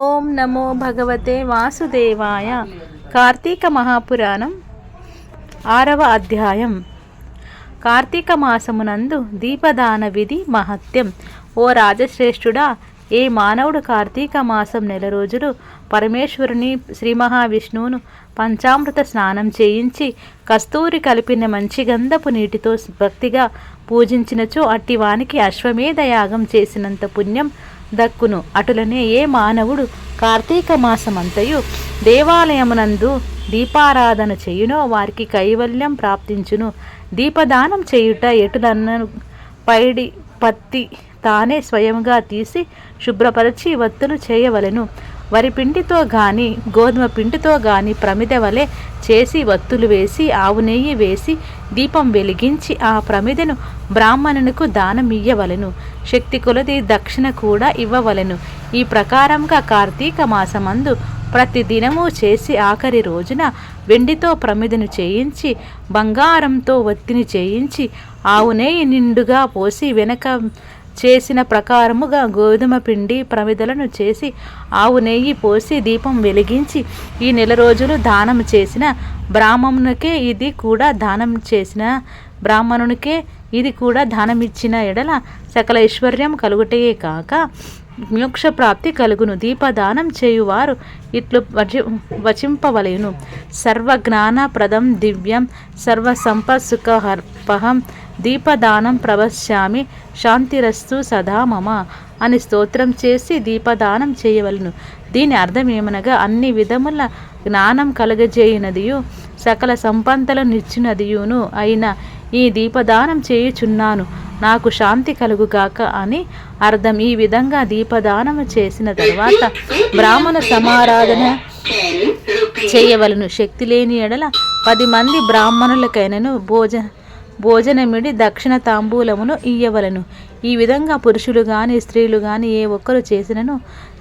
ఓం నమో భగవతే వాసుదేవాయ. కార్తీక మహాపురాణం 6వ అధ్యాయం. కార్తీక మాసమునందు దీపదాన విధి మహత్యం. ఓ రాజశ్రేష్ఠుడా, ఏ మానవుడు కార్తీక మాసం నెల రోజులు పరమేశ్వరుని శ్రీ మహావిష్ణువును పంచామృత స్నానం చేయించి కస్తూరి కలిపిన మంచి గంధపు నీటితో భక్తిగా పూజించినచో అట్టివానికి అశ్వమేధ యాగం చేసినంత పుణ్యం దక్కును. అటులనే ఏ మానవుడు కార్తీక మాసమంతయు దేవాలయమునందు దీపారాధన చేయునో వారికి కైవల్యం ప్రాప్తించును. దీపదానం చేయుట ఎటులన్నను పైడి పత్తి తానే స్వయంగా తీసి శుభ్రపరచి వత్తులు చేయవలెను. వరి పిండితో గాని గోధుమ పిండితో గాని ప్రమిద వలె చేసి వత్తులు వేసి ఆవు నెయ్యి వేసి దీపం వెలిగించి ఆ ప్రమిదను బ్రాహ్మణునికి దానమియ్యవలెను. శక్తి కొలది దక్షిణ కూడా ఇవ్వవలెను. ఈ ప్రకారంగా కార్తీక మాసమందు ప్రతి దినము చేసి ఆఖరి రోజున వెండితో ప్రమిదను చేయించి బంగారంతో వత్తిని చేయించి ఆవు నెయ్యి నిండుగా పోసి వెనక చేసిన ప్రకారముగా గోధుమ పిండి ప్రమిదలను చేసి ఆవు నెయ్యి పోసి దీపం వెలిగించి ఈ నెల రోజులు దానం చేసిన బ్రాహ్మణునికే ఇది కూడా దానమిచ్చిన ఎడల సకల ఐశ్వర్యం కలుగుటయే కాక మోక్షప్రాప్తి కలుగును. దీపదానం చేయువారు ఇట్లు వచింపవలెను. సర్వజ్ఞానప్రదం దివ్యం సర్వసంపత్సుఖహర్పహం దీపదానం ప్రవశ్యామి శాంతిరస్తు సదా మమ అని స్తోత్రం చేసి దీపదానం చేయవలను. దీని అర్థమేమనగా అన్ని విధముల జ్ఞానం కలగజేయునదియు సకల సంపదలను నిచ్చినదియును అయిన ఈ దీపదానం చేయుచున్నాను, నాకు శాంతి కలుగుగాక అని అర్థం. ఈ విధంగా దీపదానం చేసిన తర్వాత బ్రాహ్మణ సమారాధన చేయవలను. శక్తి లేని ఎడల 10 మంది బ్రాహ్మణులకైనను భోజనమిడి దక్షిణ తాంబూలమును ఇయ్యవలను. ఈ విధంగా పురుషులు గాని స్త్రీలు గాని ఏ ఒక్కరు చేసినను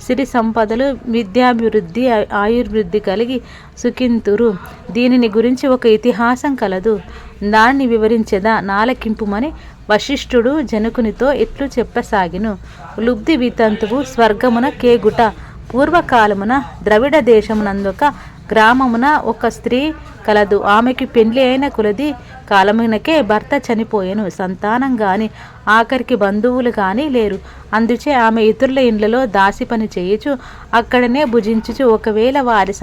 సిరి సంపదలు విద్యాభివృద్ధి ఆయుర్వృద్ధి కలిగి సుఖింతురు. దీనిని గురించి ఒక ఇతిహాసం కలదు, దాన్ని వివరించెదా నాలకింపుమని వశిష్ఠుడు జనకునితో ఇట్లు చెప్పసాగిను. లుబ్ధి వితంతువు స్వర్గమున కేగుట. పూర్వకాలమున ద్రవిడ దేశమునందొక గ్రామమున ఒక స్త్రీ కలదు. ఆమెకి పెండ్లి అయిన కొలది కాలమునకే భర్త చనిపోయెను. సంతానం గాని ఆఖరికి బంధువులు గాని లేరు. అందుచే ఆమె ఇతరుల ఇండ్లలో దాసి పని చేయుచు అక్కడనే భుజించుచు ఒకవేళ వారి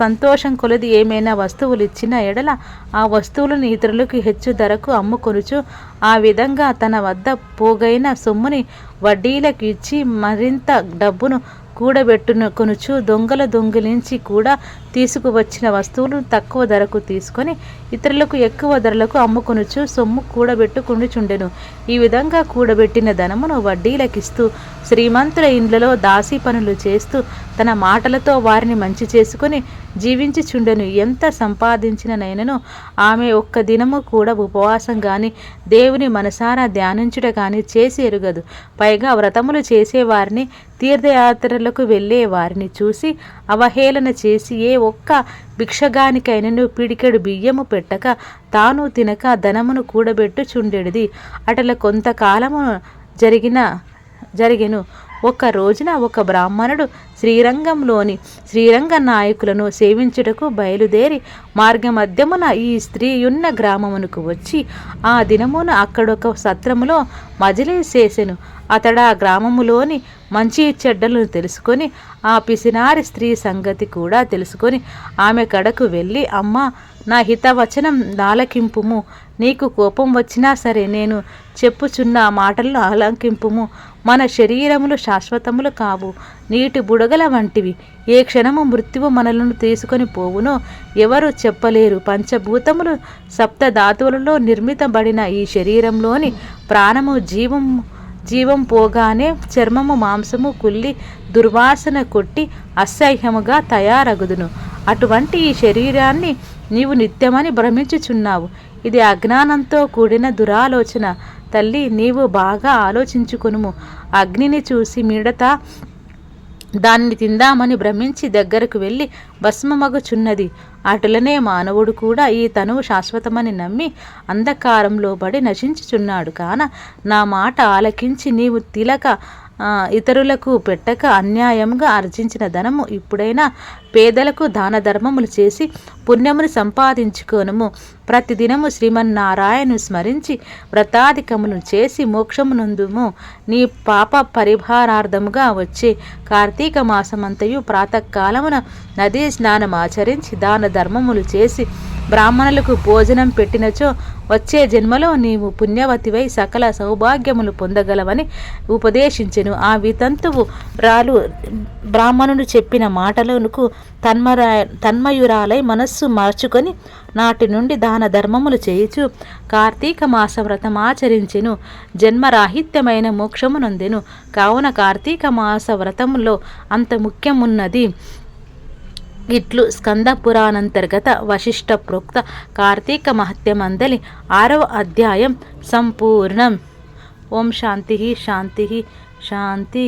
సంతోషం కొలది ఏమైనా వస్తువులు ఇచ్చిన ఎడల ఆ వస్తువులను ఇతరులకు హెచ్చు ధరకు అమ్ముకొనుచు ఆ విధంగా తన వద్ద పోగైన సొమ్ముని వడ్డీలకు ఇచ్చి మరింత డబ్బును కూడబెట్టుకొనుచు దొంగిలించి కూడా తీసుకువచ్చిన వస్తువులను తక్కువ ధరకు తీసుకొని ఇతరులకు ఎక్కువ ధరలకు అమ్ముకొనుచు సొమ్ము కూడబెట్టుకొనుచుండెను. ఈ విధంగా కూడబెట్టిన ధనమును వడ్డీలకిస్తూ శ్రీమంతుల ఇండ్లలో దాసీ పనులు చేస్తూ తన మాటలతో వారిని మంచి చేసుకుని జీవించుచుండెను. ఎంత సంపాదించిననైనను ఆమె ఒక్క దినము కూడా ఉపవాసం గాని దేవుని మనసారా ధ్యానించుట గాని చేసి ఎరుగదు. పైగా వ్రతములు చేసేవారిని తీర్థయాత్రలకు వెళ్ళే వారిని చూసి అవహేళన చేసి ఏ ఒక్క భిక్షగానికైనను పిడికెడు బియ్యము పెట్టక తాను తినక ధనమును కూడబెట్టుచుండెడిది. అటల కొంతకాలము జరిగెను. ఒక రోజున ఒక బ్రాహ్మణుడు శ్రీరంగంలోని శ్రీరంగ నాయకులను సేవించుటకు బయలుదేరి మార్గమధ్యమున ఈ స్త్రీయున్న గ్రామమునకు వచ్చి ఆ దినమున అక్కడొక సత్రములో మజిలీ చేసెను. అతడా గ్రామములోని మంచి చెడ్డలను తెలుసుకొని ఆ పిసినారి స్త్రీ సంగతి కూడా తెలుసుకొని ఆమె కడకు వెళ్ళి, అమ్మా, నా హితవచనం ఆలకింపుము. నీకు కోపం వచ్చినా సరే నేను చెప్పుచున్న మాటలను ఆలకింపుము. మన శరీరములు శాశ్వతములు కావు, నీటి బుడగల వంటివి. ఏ క్షణము మృత్యువు మనలను తీసుకొని పోవునో ఎవరు చెప్పలేరు. పంచభూతములు సప్తధాతువులలో నిర్మితబడిన ఈ శరీరంలోని ప్రాణము జీవం పోగానే చర్మము మాంసము కుళ్ళి దుర్వాసన కొట్టి అసహ్యముగా తయారగుదును. అటువంటి ఈ శరీరాన్ని నీవు నిత్యమని భ్రమించుచున్నావు. ఇది అజ్ఞానంతో కూడిన దురాలోచన. తల్లి, నీవు బాగా ఆలోచించుకొనుము. అగ్నిని చూసి మిడత దాన్ని తిందామని భ్రమించి దగ్గరకు వెళ్ళి భస్మమగుచున్నది. అటులనే మానవుడు కూడా ఈ తనువు శాశ్వతమని నమ్మి అంధకారంలో పడి నశించుచున్నాడు. కాన నా మాట ఆలకించి నీవు తిలక ఇతరులకు పెట్టక అన్యాయంగా ఆర్జించిన ధనము ఇప్పుడైనా పేదలకు దాన ధర్మములు చేసి పుణ్యమును సంపాదించుకోనుము. ప్రతిదినము శ్రీమన్నారాయణను స్మరించి వ్రతాధికములు చేసి మోక్షమునందుము. నీ పాప పరిహారార్థముగా వచ్చే కార్తీక మాసమంతయు ప్రాతకాలమున నదీ స్నానమాచరించి దాన ధర్మములు చేసి బ్రాహ్మణులకు భోజనం పెట్టినచో వచ్చే జన్మలో నీవు పుణ్యవతివై సకల సౌభాగ్యములు పొందగలవని ఉపదేశించెను. ఆ వితంతువు బ్రాహ్మణుడు చెప్పిన మాటలకు తన్మయురాలై మనస్సు మార్చుకొని నాటి నుండి దాన ధర్మములు చేయుచు కార్తీక మాస వ్రతమాచరించెను. జన్మరాహిత్యమైన మోక్షమునందెను. కావున కార్తీక మాస వ్రతములో అంత ముఖ్యమున్నది. ఇట్లు స్కంద పురాణంతర్గత వశిష్ఠ ప్రోక్త కార్తీక మహత్యమందలి 6వ అధ్యాయం సంపూర్ణం. ఓం శాంతి శాంతి శాంతి.